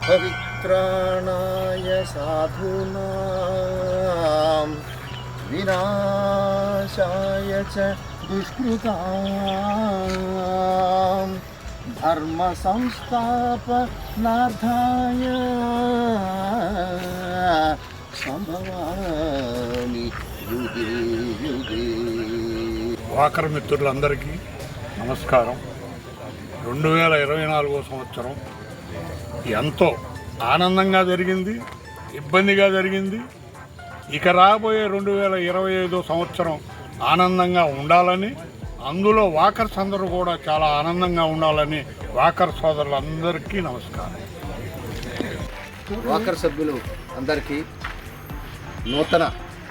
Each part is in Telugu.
పవిత్రాణాయ సాధూనాం వినాశాయ చ దుష్కృతాం ధర్మ సంస్థాపనార్థాయ సంభవామి యుగే యుగే. వాకర్ మిత్రులందరికీ నమస్కారం. 2024 సంవత్సరం ఎంతో ఆనందంగా జరిగింది, ఇబ్బందిగా జరిగింది. ఇక రాబోయే 2025 సంవత్సరం ఆనందంగా ఉండాలని, అందులో వాకర్స్ అందరూ కూడా చాలా ఆనందంగా ఉండాలని వాకర్ సోదరులందరికీ నమస్కారం. వాకర్ సభ్యులు అందరికీ నూతన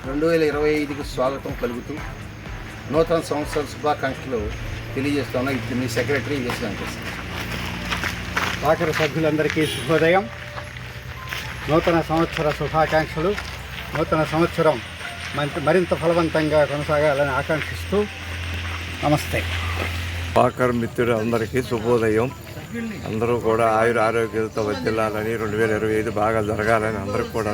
2025కి స్వాగతం పలుకుతూ నూతన సంవత్సర శుభాకాంక్షలు తెలియజేస్తున్నా. ఇప్పుడు మీ సెక్రటరీ చేసి వాకర్ సభ్యులందరికీ శుభోదయం. నూతన సంవత్సర శుభాకాంక్షలు. నూతన సంవత్సరం మరింత ఫలవంతంగా కొనసాగాలని ఆకాంక్షిస్తూ నమస్తే. వాకర్ మిత్రులందరికీ శుభోదయం. అందరూ కూడా ఆరోగ్యాలతో వర్ధిల్లాలని, 2025 బాగా జరగాలని, అందరికి కూడా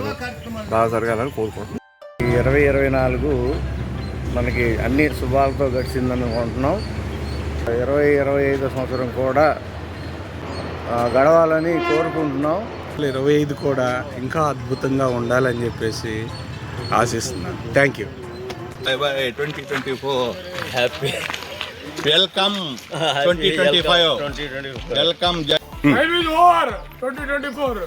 బాగా జరగాలని కోరుకుంటున్నాం. 2024 మనకి అన్ని శుభాలతో గడిచిందని అనుకుంటున్నాం. 2025 సంవత్సరం కూడా గడవాలని కోరుకుంటున్నాం. 25 కూడా ఇంకా అద్భుతంగా ఉండాలని చెప్పేసి ఆశిస్తున్నాను. Thank you. 2024 happy welcome 2025 welcome 2024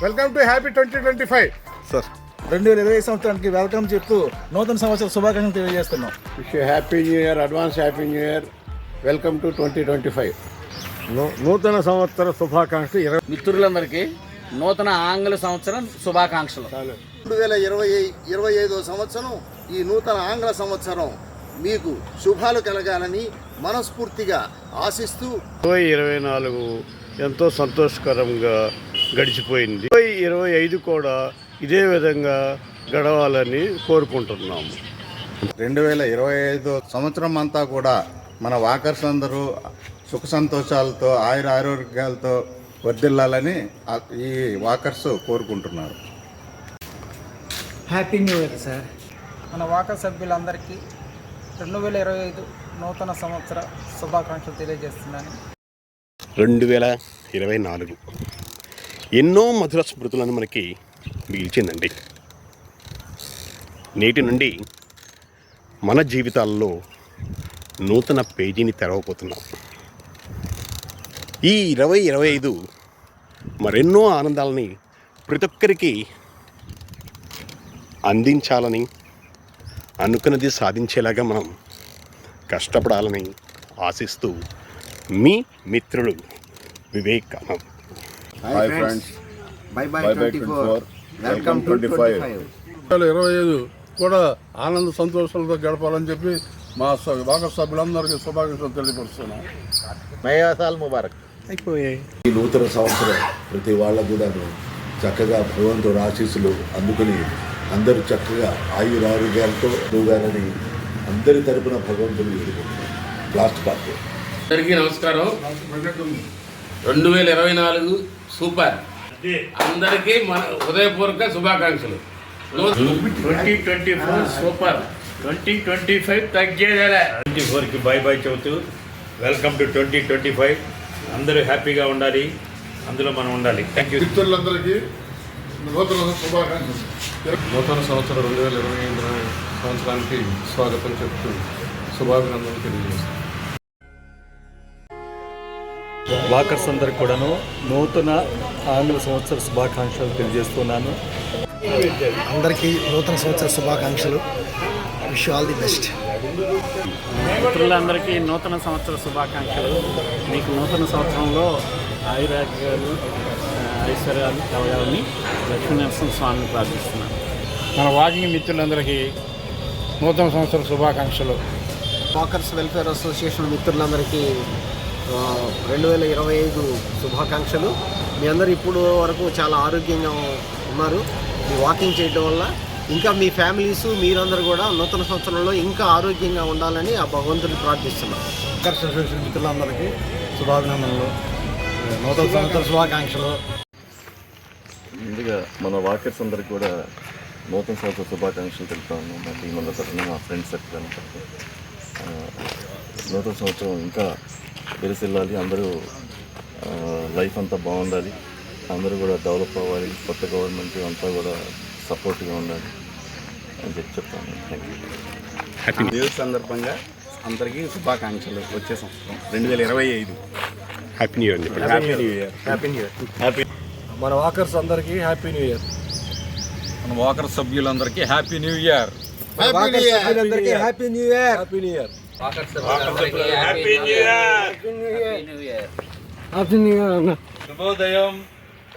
welcome to happy 2025 sir. 2020 సంవత్సరానికి వెల్కమ్ చెప్తూ నూతన సంవత్సర శుభాకాంక్షలు తెలియజేస్తున్నాం. Wish happy new year, advance happy new year. Welcome to 2025. నూతన సంవత్సర శుభాకాంక్షలు. మిత్రులందరికీ నూతన ఆంగ్ల సంవత్సరం శుభాకాంక్షలు. 2025 సంవత్సరం ఈ నూతన ఆంగ్ల సంవత్సరం మీకు శుభాలు కలగాలని మనస్ఫూర్తిగా ఆశిస్తూ 2024 ఎంతో సంతోషకరంగా గడిచిపోయింది. 2025 కూడా ఇదే విధంగా గడవాలని కోరుకుంటున్నాము. 2025 సంవత్సరం అంతా కూడా మన వాకర్స్ అందరూ సుఖ సంతోషాలతో ఆరోగ్యాలతో వర్ధిల్లాలని ఈ వాకర్స్ కోరుకుంటున్నారు. Happy new year sir. మన వాకర్ సభ్యులందరికీ 2025 నూతన సంవత్సర శుభాకాంక్షలు తెలియజేస్తున్నాను. 2024 ఎన్నో మధుర స్మృతులను మనకి మిగిల్చిందండి. నేటి నుండి మన జీవితాల్లో నూతన పేజీని తెరవబోతున్నాం. ఈ 2025 మరెన్నో ఆనందాలని ప్రతి ఒక్కరికి అందించాలని, అనుకున్నది సాధించేలాగా మనం కష్టపడాలని ఆశిస్తూ మీ మిత్రుడు Vivek Anand. Hi friends, by by 24 welcome to 25. 2025 కూడా ఆనంద సంతోషాలతో గడపాలని చెప్పి మా వాకర్ సభ్యులందరికీ శుభాకాంక్షలు తెలియపరుస్తున్నాం. నయా సాల్ ముబారక్. అయిపోయాయి. ఈ నూతన సంవత్సరం ప్రతి వాళ్ళకు కూడా చక్కగా భగవంతుడు ఆశీస్సులు అందుకుని అందరూ చక్కగా ఆరోగ్యాలతో ఎదుగాలని అందరి తరపున భగవంతుడు ఎదుర్కొంటున్నారు. లాస్ట్ పార్టీ అందరికీ నమస్కారం. 2024 సూపర్. అందరికీ మన హృదయపూర్వక శుభాకాంక్షలు. 2024 సూపర్. 2025 తగ్గేదేలే. 24కి బై బై చెబుతూ వెల్కమ్ టు 2025. అందరూ హ్యాపీగా ఉండాలి, అందులో మనం ఉండాలి. Thank you. మిత్రులందరికీ నూతన శుభాకాంక్షలు. నూతన సంవత్సరం 2025 సంవత్సరానికి స్వాగతం చెప్తూ శుభాభినందనలు తెలియజేస్తాను. వాకర్స్ అందరికి కూడాను నూతన ఆంగ్ల సంవత్సర శుభాకాంక్షలు తెలియజేస్తున్నాను. అందరికీ నూతన సంవత్సర శుభాకాంక్షలు. Wish all the best. మిత్రులందరికీ నూతన సంవత్సర శుభాకాంక్షలు. మీకు నూతన సంవత్సరంలో ఆయురాగ్యాలు, ఐశ్వర్యాలు కలగాలని లక్ష్మీనరసింహ స్వామిని ప్రార్థిస్తున్నాను. మన వాకింగ్ మిత్రులందరికీ నూతన సంవత్సర శుభాకాంక్షలు. వాకర్స్ వెల్ఫేర్ అసోసియేషన్ మిత్రులందరికీ 2025 శుభాకాంక్షలు. మీ అందరూ ఇప్పుడు వరకు చాలా ఆరోగ్యంగా ఉన్నారు. మీ వాకింగ్ చేయడం వల్ల ఇంకా మీ ఫ్యామిలీస్ మీరందరూ కూడా నూతన సంవత్సరంలో ఇంకా ఆరోగ్యంగా ఉండాలని ఆ భగవంతుని ప్రార్థిస్తున్నాం. వాకర్స్ అసోసియేషన్ మిత్రులందరికీ శుభాభినందనలు. నూతన సంవత్సర శుభాకాంక్షలు. ముందుగా మన వాకర్స్ అందరికి కూడా నూతన సంవత్సర శుభాకాంక్షలు తెలుపుతాను. మా టీం అందరి తరఫున, మా ఫ్రెండ్స్ సర్కిల్ అంతా. నూతన సంవత్సరం ఇంకా వెలిసిల్లాలి, అందరూ లైఫ్ అంతా బాగుండాలి, అందరూ కూడా డెవలప్ అవ్వాలి, కొత్త గవర్నమెంట్ అంతా కూడా సపోర్ట్గా ఉండాలి అని చెప్తాను. Thank you. Happy new year సందర్భంగా అందరికీ శుభాకాంక్షలు. వచ్చే సంవత్సరం 2025 happy new year. Happy new year. Happy new year. Happy మన వాకర్స్ అందరికీ హ్యాపీ న్యూ ఇయర్. మన వాకర్ సభ్యులందరికీ happy new year. Happy new year. Happy new year. Happy new year. Happy new year అన్న. శుభోదయం.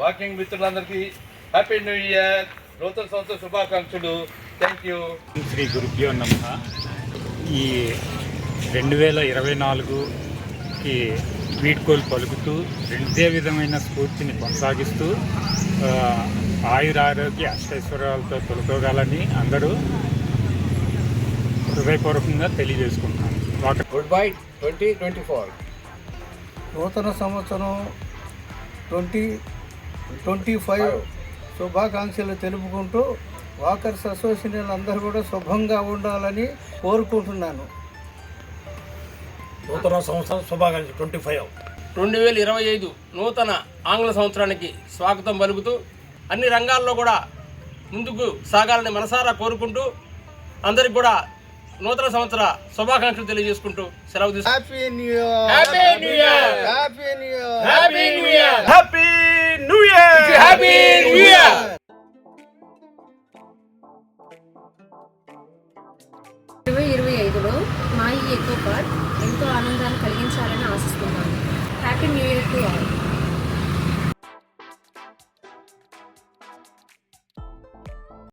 వాకింగ్ మిత్రులందరికీ హ్యాపీ న్యూ ఇయర్, నూతన సంవత్సర శుభాకాంక్షలు. Thank you. శ్రీ గురుభ్యో నమః. ఈ 2024కి వీడ్కోలు పలుకుతూ ఇదే విధమైన స్ఫూర్తిని కొనసాగిస్తూ ఆయురారోగ్య అష్టైశ్వర్యాలతో తొలతోగాలని అందరూ హృదయపూర్వకంగా తెలియజేసుకుంటున్నాను. Good bye 2024. నూతన సంవత్సరం 2025 శుభాకాంక్షలు తెలుపుకుంటూ వాకర్స్ అసోసియేషన్ అందరూ కూడా శుభంగా ఉండాలని కోరుకుంటున్నాను. నూతన సంవత్సరం శుభాకాంక్షలు 25. 2025 నూతన ఆంగ్ల సంవత్సరానికి స్వాగతం పలుకుతూ అన్ని రంగాల్లో కూడా ముందుకు సాగాలని మనసారా కోరుకుంటూ అందరికి కూడా నూతన సంవత్సర శుభాకాంక్షలు తెలియజేసుకుంటూ సెలవు తీసుకుంటాం. Happy new year. Happy new year. Happy new year. Happy new year. Happy new year. Happy new year. 2025లో మా ఈ ఎకో పార్క్ ఎంతో ఆనందాన్ని కలిగించాలని ఆశిస్తున్నాను. Happy new year to all.